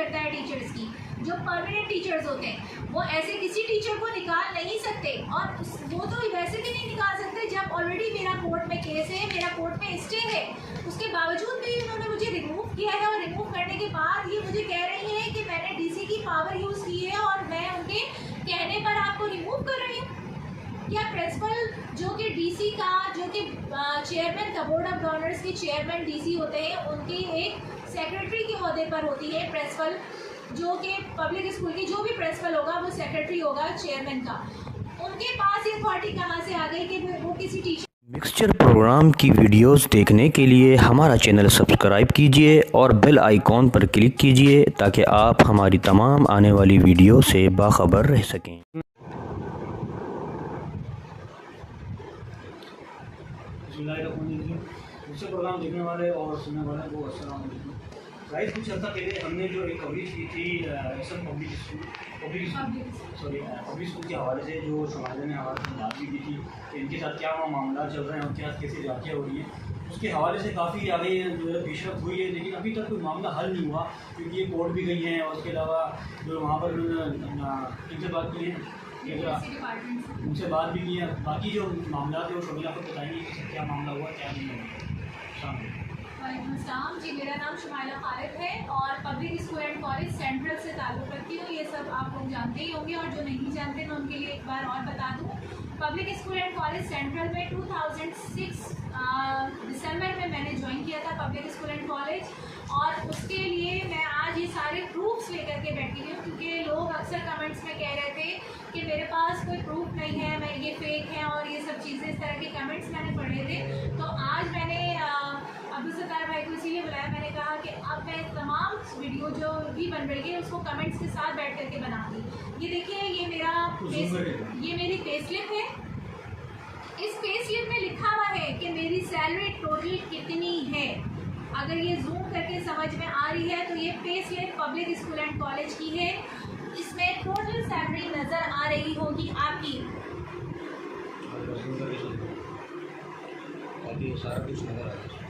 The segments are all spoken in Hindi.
करता है टीचर्स की। जो परमानेंट टीचर्स होते हैं वो ऐसे किसी टीचर को निकाल नहीं सकते, और वो तो वैसे भी नहीं निकाल सकते जब ऑलरेडी मेरा कोर्ट में केस है, मेरा कोर्ट में स्टे है। उसके बावजूद भी उन्होंने मुझे रिमूव किया है, और रिमूव करने के बाद ये मुझे कह रही है कि मैंने डीसी की पावर यूज़ की है और मैं उनके कहने पर आपको रिमूव कर रही हूँ। क्या प्रिंसिपल जो कि डीसी का, जो कि चेयरमैन का, बोर्ड ऑफ गवर्नर्स के चेयरमैन डीसी होते हैं, उनकी एक सेक्रेटरी के ओहदे पर होती है प्रिंसिपल, जो कि पब्लिक स्कूल की जो भी प्रिंसिपल होगा वो सेक्रेटरी होगा चेयरमैन का। उनके पास ये अथॉरिटी कहाँ से आ गई कि वो किसी टीचर। मिक्सचर प्रोग्राम की वीडियोस देखने के लिए हमारा चैनल सब्सक्राइब कीजिए और बेल आइकॉन पर क्लिक कीजिए ताकि आप हमारी तमाम आने वाली वीडियो से बाखबर रह सकें। दूसरे प्रोग्राम देखने वाले और सुनने वाले को अस्सलाम वालेकुम। गाइस, कुछ अर्सा पहले हमने जो एक कवरेज की थी पब्लिक स्कूल के हवाले से, जो समाज ने हमारे साथ बात भी की थी कि इनके साथ क्या मामला चल रहे हैं और क्या कैसे जाँचें हो रही हैं, उसके हवाले से काफ़ी आगे जो है पेशरफ हुई है, लेकिन अभी तक कोई मामला हल नहीं हुआ क्योंकि ये कोर्ट भी गई हैं। और उसके अलावा जो वहाँ पर इनसे बात की है, उनसे बात भी की है। बाकी जो मामला थे वो शमीला को बताएंगे कि क्या मामला हुआ, क्या नहीं हुआ। वालेकुम जी, मेरा नाम शुमाइला खालिद है और public school and college central से ताल्लुक़ रखती हूँ। ये सब आप लोग जानते ही होंगे, और जो नहीं जानते मैं उनके लिए एक बार और बता दूँ। Public school and college central में 2006 दिसंबर में मैंने ज्वाइन किया था पब्लिक स्कूल एंड कॉलेज, और उसके लिए मैं आज ये सारे प्रूफ्स लेकर के बैठी हूँ, क्योंकि लोग अक्सर कमेंट्स में कह रहे थे कि मेरे पास कोई प्रूफ नहीं है, मैं ये फेक है और ये सब चीज़ें, इस तरह के कमेंट्स मैंने पढ़े थे। तो आज मैंने अब्दुल सत्तार भाई को इसीलिए बुलाया, मैंने कहा कि अब मैं तमाम वीडियो जो भी बन रही है उसको कमेंट्स के साथ बैठ करके बनाऊंगी। ये देखिए, ये मेरी पे स्लिप है। इस पे स्लिप में लिखा हुआ है कि मेरी सैलरी टोटल कितनी है। अगर ये जूम करके समझ में आ रही है तो ये pay slip public school and college की है। इसमें टोटल सैलरी नज़र आ रही होगी आपकी। सारा कुछ नजर आ रहा है।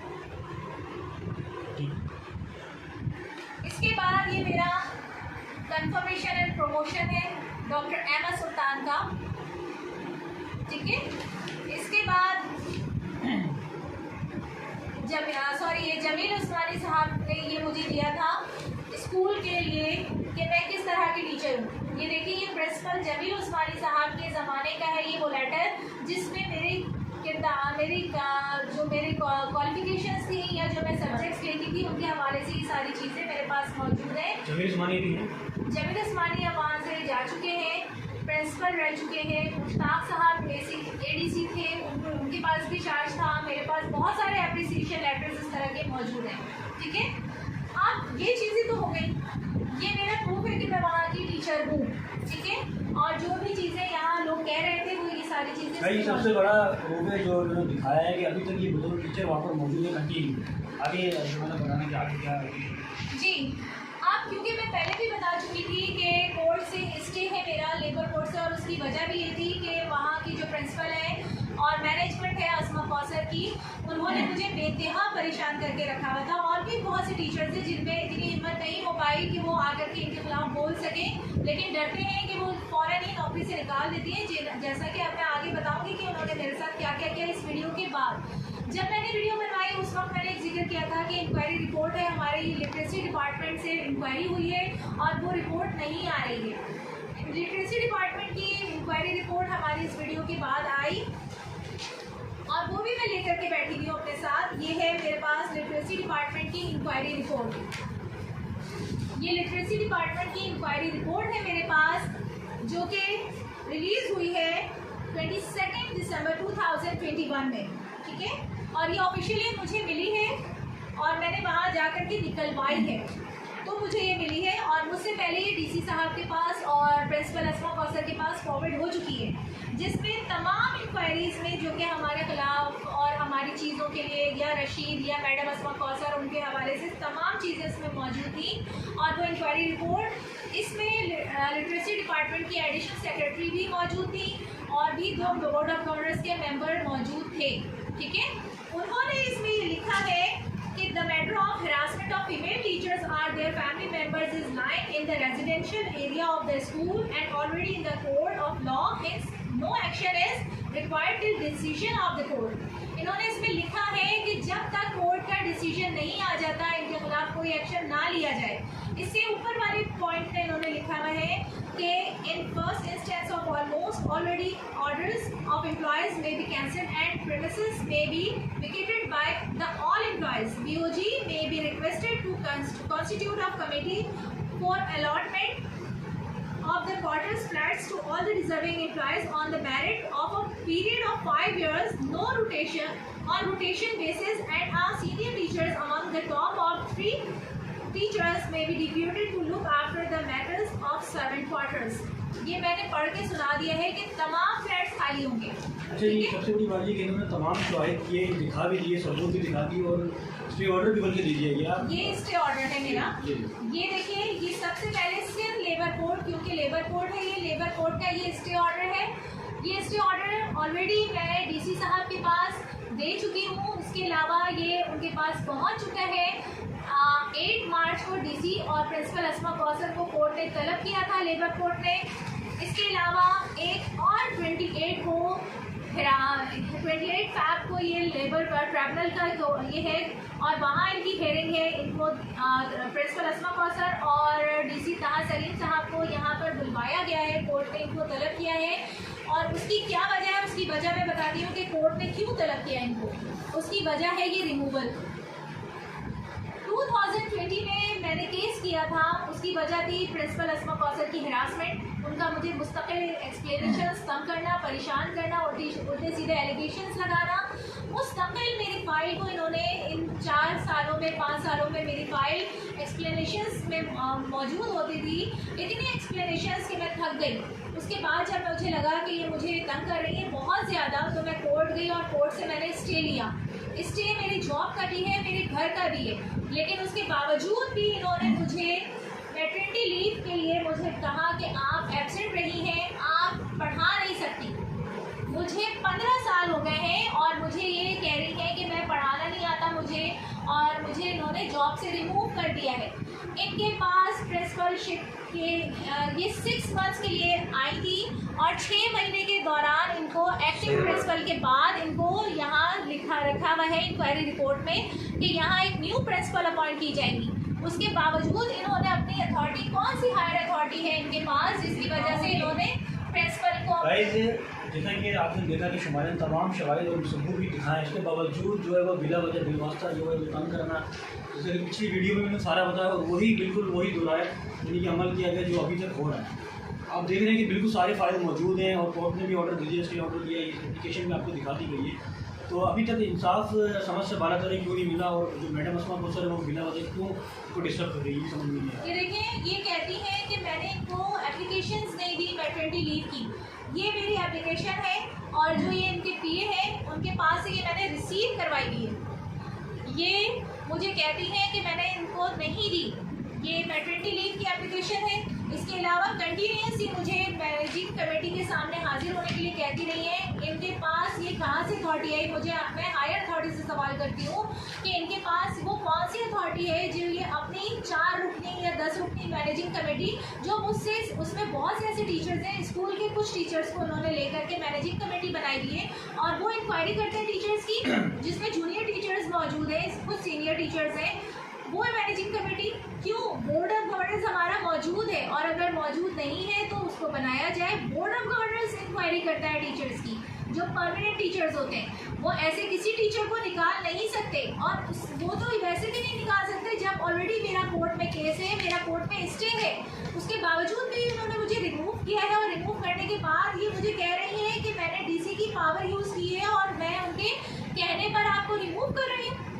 इसके बाद ये मेरा कंफर्मेशन एंड प्रमोशन है डॉक्टर अहमद सुल्तान का, ठीक है। इसके बाद ये जमील उस्मानी साहब ने ये मुझे दिया था स्कूल के लिए कि मैं किस तरह की टीचर हूँ। ये देखिए, ये प्रिंसिपल जमील उस्मानी साहब के ज़माने का है ये वो लेटर, जिसमें मेरी क्वालिफिकेशंस थी या जो मैं सब्जेक्ट्स लेती थी उनके हवाले से ये सारी चीज़ें मेरे पास मौजूद हैं। जमील उस्मानी भी हैं। जमील उस्मानी अब वहाँ से जा चुके हैं, प्रिंसिपल रह चुके हैं। मुश्ताक साहब ADC थे, उनके पास भी चार्ज था। मेरे पास बहुत सारे एप्रिसिएशन लेटर्स इस तरह के मौजूद हैं, ठीक है। अब ये चीज़ें तो हो गई, ये मेरा प्रूफ है कि मैं वहाँ की टीचर हूँ, ठीक है। और जो भी चीज़ें यहाँ लोग कह रहे थे वो ये सारी चीज़ें भाई, सबसे बड़ा प्रूफ है जो उन्होंने दिखाया है कि अभी तक ये बुजुर्ग टीचर वहाँ पर मौजूद है, कंटिन्यू आगे मैंने बताना कि आगे क्या है जी। आप क्योंकि मैं पहले भी बता चुकी थी कि कोर्ट से स्टे है मेरा, लेबर कोर्ट से, और उसकी वजह भी ये थी कि वहाँ की जो प्रिंसिपल है और मैनेजमेंट है असमा कौसर की, उन्होंने मुझे बेइंतहा परेशान करके रखा हुआ था। और भी बहुत से टीचर्स थे जिनमें इतनी हिम्मत नहीं हो पाई कि वो आकर के इनके खिलाफ बोल सकें, लेकिन डरते हैं कि वो फ़ौरन ही नौकरी से निकाल देती है। जैसा कि अब मैं आगे बताऊँगी कि उन्होंने मेरे साथ क्या क्या किया। इस वीडियो के बाद जब मैंने वीडियो बनवाई उस वक्त मैंने एक जिक्र किया था कि इंक्वायरी रिपोर्ट है, हमारे लिटरेसी डिपार्टमेंट से इंक्वायरी हुई है और वो रिपोर्ट नहीं आ रही है। लिटरेसी डिपार्टमेंट की इंक्वायरी रिपोर्ट हमारी इस वीडियो के बाद आई और वो भी मैं लेकर के बैठी हुई हूँ अपने साथ। ये है मेरे पास लिटरेसी डिपार्टमेंट की इंक्वायरी रिपोर्ट। ये लिटरेसी डिपार्टमेंट की इंक्वायरी रिपोर्ट है मेरे पास, जो कि रिलीज़ हुई है 22 दिसंबर 2021 में, ठीक है। और ये ऑफिशियली मुझे मिली है और मैंने वहाँ जाकर के निकलवाई है, तो मुझे ये मिली है। और मुझसे पहले ये डीसी साहब के पास और प्रिंसिपल असमा कौसर के पास फॉरवर्ड हो चुकी है, जिसमें तमाम इंक्वायरीज़ में जो कि हमारे खिलाफ और हमारी चीज़ों के लिए या रशीद या मैडम असमा कौसर उनके हवाले से तमाम चीज़ें इसमें मौजूद थी। और वो इंक्वायरी रिपोर्ट इसमें लिटरेसी डिपार्टमेंट की एडिशनल सेक्रेटरी भी मौजूद थी और भी 2 बोर्ड ऑफ गवर्नर्स के मेंबर मौजूद थे, ठीक है। उन्होंने इसमें ये लिखा है कि the matter matter of harassment of female teachers or their family members is lying in the residential area of the school and already in the court of law, hence no action is required till decision of the court. इन्होंने इसमें लिखा है कि जब तक कोर्ट का डिसीजन नहीं आ जाता इनके खिलाफ कोई एक्शन ना लिया जाए। इससे ऊपर वाले पॉइंट में इन्होंने लिखा हुआ है कि in first instance of almost already orders of employees may be cancelled and premises may be vacated by the all employees. BOG may be requested to constitute of committee for allotment of the quarters flats to all the deserving employees on the merit of a period of 5 years, no rotation, on rotation basis, and our senior teachers among the top of 3 teachers may be deputed to look after the matters of servant quarters. ये मैंने पढ़ के सुना दिया है कि तमाम फ्लैट्स खाली होंगे। अच्छा, ये सबसे बड़ी बात ये कि इन्होंने तमाम शवाहिद किए, दिखा भी दिए, सबूत भी दिखा दिए और स्टे ऑर्डर भी बल्कि दे दिया गया। ये स्टे ऑर्डर है मेरा। ये देखिए, ये सबसे पहले सिर्फ लेबर कोड, क्योंकि लेबर कोड है, ये लेबर कोड का ये स्टे ऑर्डर है। ये स्टे ऑर्डर ऑलरेडी मैं DC साहब के पास दे चुकी हूँ। इसके अलावा ये उनके पास पहुँच चुका है। 8 मार्च को DC और प्रिंसिपल अस्मा कौसर को कोर्ट ने तलब किया था, लेबर कोर्ट ने। इसके अलावा एक और 28 फैब को ये लेबर ट्रिब्यूनल का ये है और वहाँ इनकी हेयरिंग है। इनको प्रिंसिपल अस्मा कौसर और DC ताहा सलीम साहब को यहाँ पर बुलवाया गया है, कोर्ट ने इनको तलब किया है। और उसकी क्या वजह है, उसकी वजह मैं बताती हूँ कि कोर्ट ने क्यों तलब किया इनको। उसकी वजह है ये रिमूवल। 2020 में मैंने केस किया था, उसकी वजह थी प्रिंसिपल अस्मा कौसर की हरासमेंट। उनका मुझे मुस्तकिल एक्सप्लेनेशंस कम करना, परेशान करना, उल्टे सीधे एलिगेशंस लगाना। मुस्तकिल मेरी फ़ाइल को इन्होंने इन 4 सालों में 5 सालों में मेरी फ़ाइल एक्सप्लेनेशंस में मौजूद होती थी। इतनी एक्सप्लेनेशंस कि मैं थक गई। उसके बाद जब मुझे लगा कि ये मुझे तंग कर रही है बहुत ज़्यादा, तो मैं कोर्ट गई और कोर्ट से मैंने स्टे लिया। स्टे मेरी जॉब का भी है, मेरे घर का भी है, लेकिन उसके बावजूद भी इन्होंने मुझे मैटरनिटी लीव के लिए मुझे कहा कि आप एब्सेंट रही हैं, आप पढ़ा नहीं सकती। मुझे 15 साल हो गए हैं और मुझे ये कह रही है कि मैं पढ़ाना नहीं आता मुझे, और मुझे इन्होंने जॉब से रिमूव कर दिया है। इनके पास प्रिंसिपलशिप के ये 6 मंथ्स के लिए आई थी और 6 महीने के दौरान इनको एक्टिंग प्रिंसिपल के बाद इनको यहाँ रखा हुआ है इंक्वायरी रिपोर्ट में कि यहाँ एक न्यू प्रिंसिपल अपॉइंट की जाएगी। उसके बावजूद इन्होंने अपनी अथॉरिटी, कौन सी हायर अथॉरिटी है इनके पास, जिसकी वजह से इन्होंने प्रिंसिपल को जैसा कि आपने देखा कि शुमारन तमाम शवाहिद और सबूत भी दिखाएं, इसके बावजूद जो है वो बिला वजह बिलवास्ता जो है वो तंग करना। जैसे कि पिछली वीडियो में मैंने सारा बताया और वही बिल्कुल वही दोहराया, यानी कि अमल किया गया जो अभी तक हो रहा है। आप देख रहे हैं कि बिल्कुल सारे फाइल मौजूद हैं और कोर्ट ने भी ऑर्डर दे दिया, स्टे ऑर्डर दिया, इस एप्लीकेशन में आपको दिखा दी गई है। तो अभी तक इंसाफ समझ से बाला तरह क्यों नहीं मिला और जो मैडम अस्मा कौसर है वो बिना वजह क्यों को डिस्टर्ब कर रही है, समझ नहीं आया। ये देखिए, ये कहती हैं कि मैंने इनको एप्लीकेशंस नहीं दी मैटरनिटी लीव की। ये मेरी एप्लीकेशन है और जो ये इनके PA है उनके पास से ये मैंने रिसीव करवाई दी है। ये मुझे कहती हैं कि मैंने इनको नहीं दी, ये मैटरनिटी लीव की एप्लीकेशन है। इसके अलावा कंटिन्यूसली मुझे मैनेजिंग कमेटी के सामने हाजिर होने के लिए कहती रही है। इनके पास ये कहाँ से अथॉरिटी आई, मैं हायर अथॉरिटी से सवाल करती हूँ कि इनके पास वो कौन सी अथॉरिटी है जो ये अपनी 4 रुकनी या 10 रुकनी मैनेजिंग कमेटी, जो मुझसे उसमें बहुत से ऐसे टीचर्स हैं, स्कूल के कुछ टीचर्स को उन्होंने लेकर के मैनेजिंग कमेटी बनाई हुई है और वो इंक्वायरी करते हैं टीचर्स की, जिसमें जूनियर टीचर्स मौजूद हैं, कुछ सीनियर टीचर्स हैं। वो मैनेजिंग कमेटी क्यों? बोर्ड ऑफ गवर्नर्स हमारा मौजूद है और अगर मौजूद नहीं है तो उसको बनाया जाए। बोर्ड ऑफ गवर्नर्स इंक्वायरी करता है टीचर्स की, जो परमानेंट टीचर्स होते हैं। वो ऐसे किसी टीचर को निकाल नहीं सकते और वो तो वैसे भी नहीं निकाल सकते जब ऑलरेडी मेरा कोर्ट में केस है, मेरा कोर्ट में स्टे है। उसके बावजूद भी उन्होंने मुझे रिमूव किया है और रिमूव करने के बाद ये मुझे कह रही है कि मैंने DC की पावर यूज़ की है और मैं उनके कहने पर आपको रिमूव कर रही हूँ।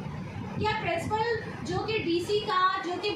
या प्रिंसिपल जो कि DC का, जो कि